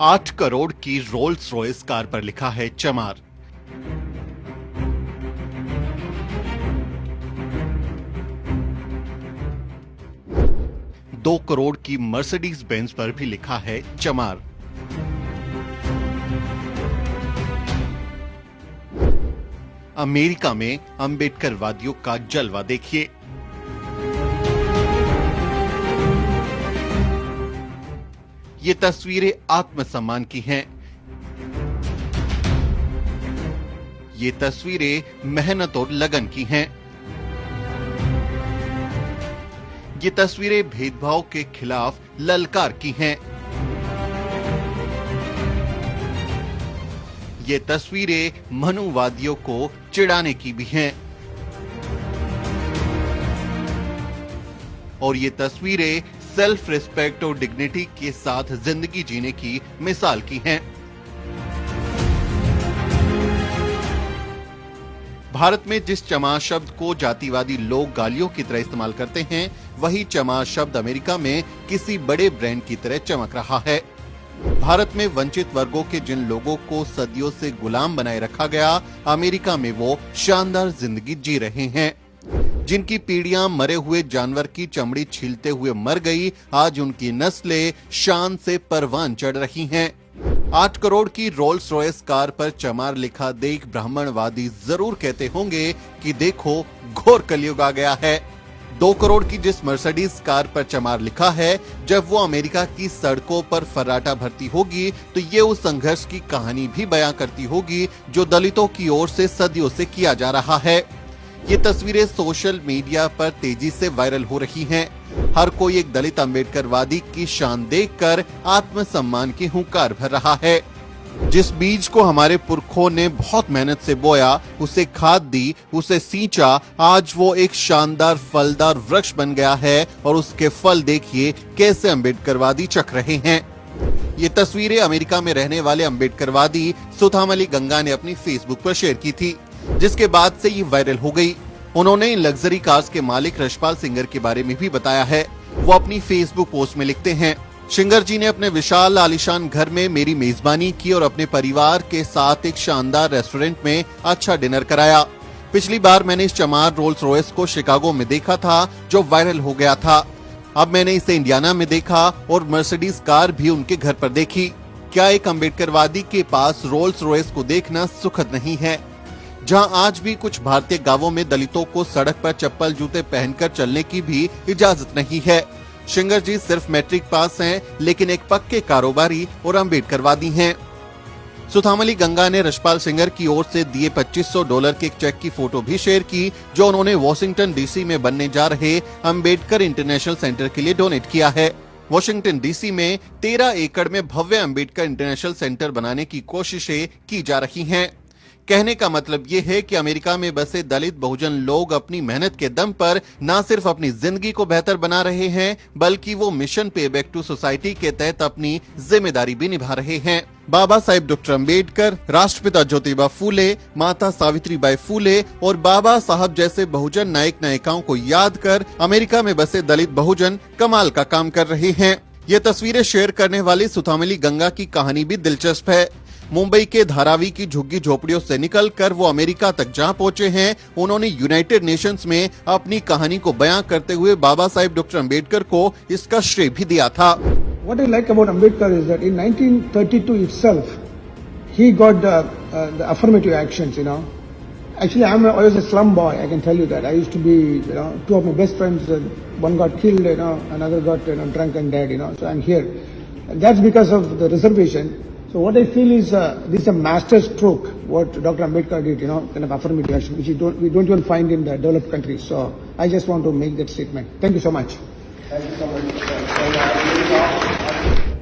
8 करोड़ की Rolls Royce car पर लिखा है चमार। दो करोड़ की मर्सिडीज बेंज पर भी लिखा है चमार। अमेरिका में अंबेडकरवादियों का जलवा देखिए। ये तस्वीरें आत्मसम्मान की हैं। ये तस्वीरें मेहनत और लगन की हैं। ये तस्वीरें भेदभाव के खिलाफ ललकार की हैं। ये तस्वीरें मनुवादियों को चिढ़ाने की भी हैं। और ये तस्वीरें सेल्फ रिस्पेक्ट और डिग्निटी के साथ जिंदगी जीने की मिसाल की हैं। भारत में जिस चमार शब्द को जातिवादी लोग गालियों की तरह इस्तेमाल करते हैं, वही चमार शब्द अमेरिका में किसी बड़े ब्रांड की तरह चमक रहा है। भारत में वंचित वर्गों के जिन लोगों को सदियों से गुलाम बनाए रखा गया, अमेरिका में वो शानदार जिंदगी जी रहे हैं। जिनकी पीढ़ियां मरे हुए जानवर की चमड़ी छीलते हुए मर गई, आज उनकी नस्लें शान से परवान चढ़ रही हैं। 8 करोड़ की रोल्स रॉयस कार पर चमार लिखा देख ब्राह्मणवादी जरूर कहते होंगे कि देखो घोर कलयुग आ गया है। 2 करोड़ की जिस मर्सिडीज कार पर चमार लिखा है, जब वो अमेरिका की सड़कों पर फर्राटा भरती होगी तो ये उस संघर्ष की कहानी भी बयां करती होगी जो दलितों की ओर से सदियों से किया जा रहा है। ये तस्वीरें सोशल मीडिया पर तेजी से वायरल हो रही हैं। हर कोई एक दलित अंबेडकरवादी की शान देखकर आत्मसम्मान की हुंकार भर रहा है। जिस बीज को हमारे पुरखों ने बहुत मेहनत से बोया, उसे खाद दी, उसे सींचा, आज वो एक शानदार फलदार वृक्ष बन गया है और उसके फल देखिए कैसे अंबेडकरवादी चख रहे हैं। ये तस्वीरें अमेरिका में रहने वाले अंबेडकरवादी सुथामली गंगा ने अपनी फेसबुक पर शेयर की थी, जिसके बाद से ये वायरल हो गई। उन्होंने इन लग्जरी कार्स के मालिक रशपाल सिंगर के बारे में भी बताया है। वो अपनी फेसबुक पोस्ट में लिखते हैं, सिंगर जी ने अपने विशाल आलीशान घर में मेरी मेजबानी की और अपने परिवार के साथ एक शानदार रेस्टोरेंट में अच्छा डिनर कराया। पिछली बार मैंने इस चमार रोल्स रॉयस को शिकागो में देखा था जो वायरल हो गया था। अब मैंने इसे इंडियाना में देखा और मर्सिडीज कार भी उनके घर पर देखी। क्या एक अंबेडकरवादी के पास रोल्स रॉयस को देखना सुखद नहीं है? जहां आज भी कुछ भारतीय गांवों में दलितों को सड़क पर चप्पल जूते पहनकर चलने की भी इजाजत नहीं है। सिंगर जी सिर्फ मैट्रिक पास हैं, लेकिन एक पक्के कारोबारी और अंबेडकरवादी हैं। सुथामली गंगा ने रशपाल सिंगर की ओर से दिए $2500 के एक चेक की फोटो भी शेयर की, जो उन्होंने वॉशिंगटन डीसी में बनने जा रहे अंबेडकर इंटरनेशनल सेंटर के लिए डोनेट किया है। वॉशिंगटन डीसी में 13 एकड़ में भव्य अंबेडकर इंटरनेशनल सेंटर बनाने की कोशिशें की जा रही हैं। कहने का मतलब ये है कि अमेरिका में बसे दलित बहुजन लोग अपनी मेहनत के दम पर न सिर्फ अपनी जिंदगी को बेहतर बना रहे हैं, बल्कि वो मिशन पे बैक टू सोसाइटी के तहत अपनी जिम्मेदारी भी निभा रहे हैं। बाबा साहेब डॉक्टर अंबेडकर, राष्ट्रपिता ज्योतिबा फूले, माता सावित्रीबाई फूले और बाबा साहब जैसे बहुजन नायक नायिकाओं को याद कर अमेरिका में बसे दलित बहुजन कमाल का काम कर रहे हैं। ये तस्वीरें शेयर करने वाली सुथामली गंगा की कहानी भी दिलचस्प है। मुंबई के धारावी की झुग्गी झोपड़ियों से निकलकर वो अमेरिका तक जहां पहुंचे हैं, उन्होंने यूनाइटेड नेशंस में अपनी कहानी को बयां करते हुए बाबा साहेब डॉक्टर अंबेडकर को इसका श्रेय भी दिया था। What I like about Ambedkar is that in 1932 itself, he got the affirmative actions. Actually, I was a slum boy. I can tell you that. I used to be, two of my best friends. One got killed, another got drunk and dead. So I'm here. And that's because of the reservation. So what I feel is this is a master stroke. What Dr. Ambedkar did, kind of affirmative action, which we don't even find in the developed countries. So I just want to make that statement. Thank you so much. Thank you so much.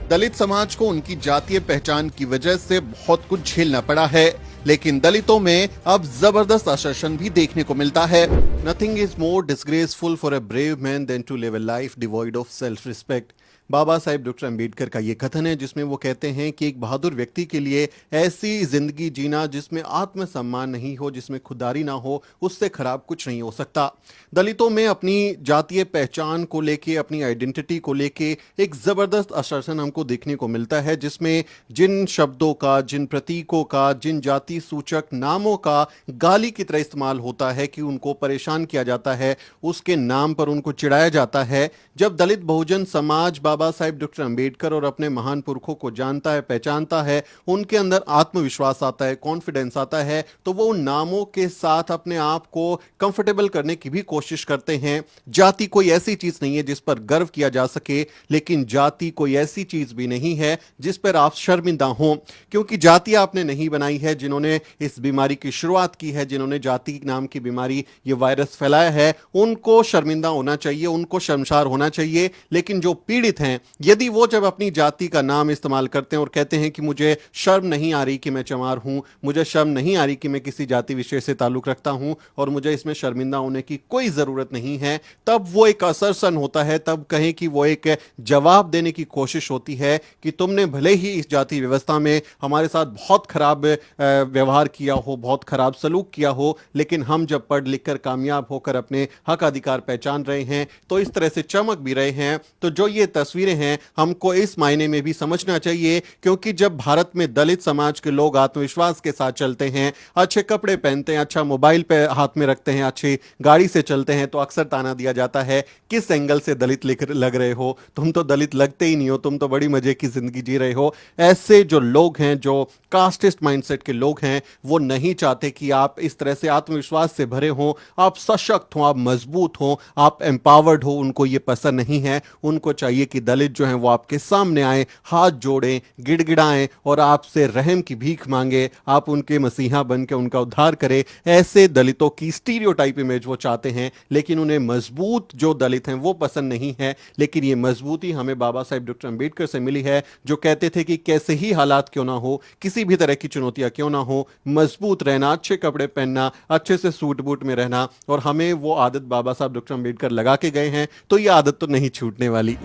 दलित समाज को उनकी जातीय पहचान की वजह से बहुत कुछ झेलना पड़ा है, लेकिन दलितों में अब जबरदस्त आशासन भी देखने को मिलता है। Nothing is more disgraceful for a brave man than to live a life devoid of self-respect. Baba Saheb doctor Ambedkar का ये कथन है जिसमें वो कहते हैं कि एक बहादुर व्यक्ति के लिए ऐसी जिंदगी जीना जिसमें आत्मसम्मान नहीं हो, जिसमें खुददारी ना हो, उससे खराब कुछ नहीं हो सकता। दलितों में अपनी जातीय पहचान को लेके, अपनी आइडेंटिटी को लेके एक जबरदस्त आश्वासन हमको देखने को मिलता है, जिसमें जिन शब्दों का, जिन प्रतीकों का, जिन जाति सूचक नामों का गाली की तरह इस्तेमाल होता है कि उनको परेशान किया जाता है, उसके नाम पर उनको चिढ़ाया जाता है। जब दलित बहुजन समाज बाबा साहेब डॉक्टर अंबेडकर और अपने महान पुरखों को जानता है, पहचानता है, उनके अंदर आत्मविश्वास आता है, कॉन्फिडेंस आता है, तो वो उन नामों के साथ अपने आप को कंफर्टेबल करने की भी कोशिश करते हैं। जाति कोई ऐसी चीज नहीं है जिस पर गर्व किया जा सके, लेकिन जाति कोई ऐसी चीज भी नहीं है जिस पर आप शर्मिंदा हों, क्योंकि जाति आपने नहीं बनाई है। जिन्होंने इस बीमारी की शुरुआत की है, जिन्होंने जाति नाम की बीमारी, ये वायरस फैलाया है, उनको शर्मिंदा होना चाहिए, उनको शर्मसार होना चाहिए। लेकिन जो पीड़ित हैं, यदि वो जब अपनी जाति का नाम इस्तेमाल करते हैं और कहते हैं कि मुझे शर्म नहीं आ रही कि मैं चमार हूं, मुझे शर्म नहीं आ रही कि मैं किसी जाति विशेष से ताल्लुक रखता हूं और मुझे इसमें शर्मिंदा होने की कोई जरूरत नहीं है, तब वो एक असरसन होता है, तब कहें कि वो एक जवाब देने की कोशिश होती है कि तुमने भले ही इस जाति व्यवस्था में हमारे साथ बहुत खराब व्यवहार किया हो, बहुत खराब सलूक किया हो, लेकिन हम जब पढ़ लिख कर कामयाब होकर अपने हक अधिकार पहचान रहे हैं, तो इस तरह से चमक भी रहे हैं। तो जो ये तस्वीरें हैं, हमको इस मायने में भी समझना चाहिए, क्योंकि जब भारत में दलित समाज के लोग आत्मविश्वास के साथ चलते हैं, अच्छे कपड़े पहनते हैं, अच्छा मोबाइल पे हाथ में रखते हैं, अच्छी गाड़ी से चलते हैं, तो अक्सर ताना दिया जाता है किस एंगल से दलित लग रहे हो, तुम तो दलित लगते ही नहीं हो, तुम तो बड़ी मजे की जिंदगी जी रहे हो। ऐसे जो लोग हैं, जो कास्टिस्ट माइंडसेट के लोग हैं, वो नहीं चाहते कि आप इस तरह से आत्मविश्वास से भरे हो, आप सशक्त हो, आप मजबूत हो, आप एम्पावर्ड हो। उनको ये पसंद नहीं है। उनको चाहिए कि दलित जो हैं वो आपके सामने आए, हाथ जोड़ें, गिड़गिड़ाएं और आपसे रहम की भीख मांगे, आप उनके मसीहा बन के उनका उद्धार करें। ऐसे दलितों की स्टीरियोटाइप इमेज वो चाहते हैं, लेकिन उन्हें मजबूत जो दलित हैं वो पसंद नहीं है। लेकिन ये मजबूती हमें बाबा साहेब डॉक्टर अंबेडकर से मिली है, जो कहते थे कि कैसे ही हालात क्यों ना हो, किसी भी तरह की चुनौतियां क्यों ना हो, मजबूत रहना, अच्छे कपड़े पहनना, अच्छे से सूट बूट में रहना। और हमें वो आदत बाबा साहब डॉक्टर अंबेडकर लगा के गए हैं, तो ये आदत तो नहीं छूटने वाली।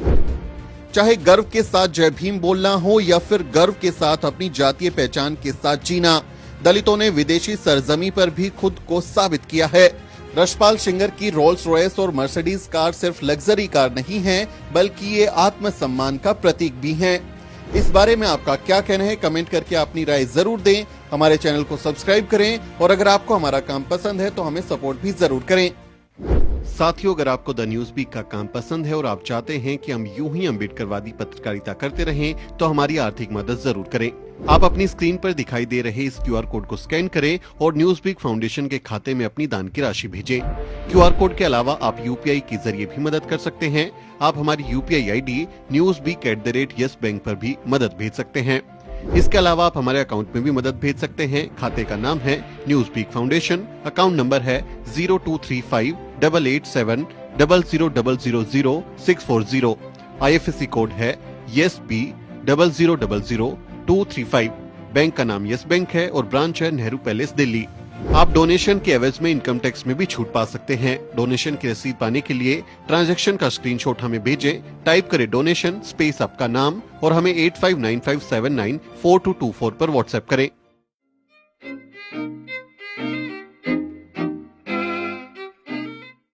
चाहे गर्व के साथ जय भीम बोलना हो या फिर गर्व के साथ अपनी जातीय पहचान के साथ जीना, दलितों ने विदेशी सरजमी पर भी खुद को साबित किया है। रशपाल सिंगर की रोल्स रॉयस और मर्सिडीज कार सिर्फ लग्जरी कार नहीं है, बल्कि ये आत्मसम्मान का प्रतीक भी हैं। इस बारे में आपका क्या कहना है, कमेंट करके अपनी राय जरूर दें। हमारे चैनल को सब्सक्राइब करें और अगर आपको हमारा काम पसंद है तो हमें सपोर्ट भी जरूर करें। साथियों, अगर आपको द न्यूज वीक का काम पसंद है और आप चाहते हैं कि हम यूं ही अम्बेडकरवादी पत्रकारिता करते रहें, तो हमारी आर्थिक मदद जरूर करें। आप अपनी स्क्रीन पर दिखाई दे रहे इस QR कोड को स्कैन करें और न्यूज वीक फाउंडेशन के खाते में अपनी दान की राशि भेजें। QR कोड के अलावा आप UPI के जरिए भी मदद कर सकते हैं। आप हमारी UPI ID newsweek@yes bank पर भी मदद भेज सकते हैं। इसके अलावा आप हमारे अकाउंट में भी मदद भेज सकते हैं। खाते का नाम है Newsweek foundation, account number है 02358800000640। IFSC कोड है YesB 0000235। बैंक का नाम यस बैंक है और ब्रांच है नेहरू पैलेस, दिल्ली। आप डोनेशन के एवज में इनकम टैक्स में भी छूट पा सकते हैं। डोनेशन की रसीद पाने के लिए ट्रांजैक्शन का स्क्रीनशॉट हमें भेजें। टाइप करें डोनेशन स्पेस आपका नाम और हमें 8595794224 पर व्हाट्सएप करें।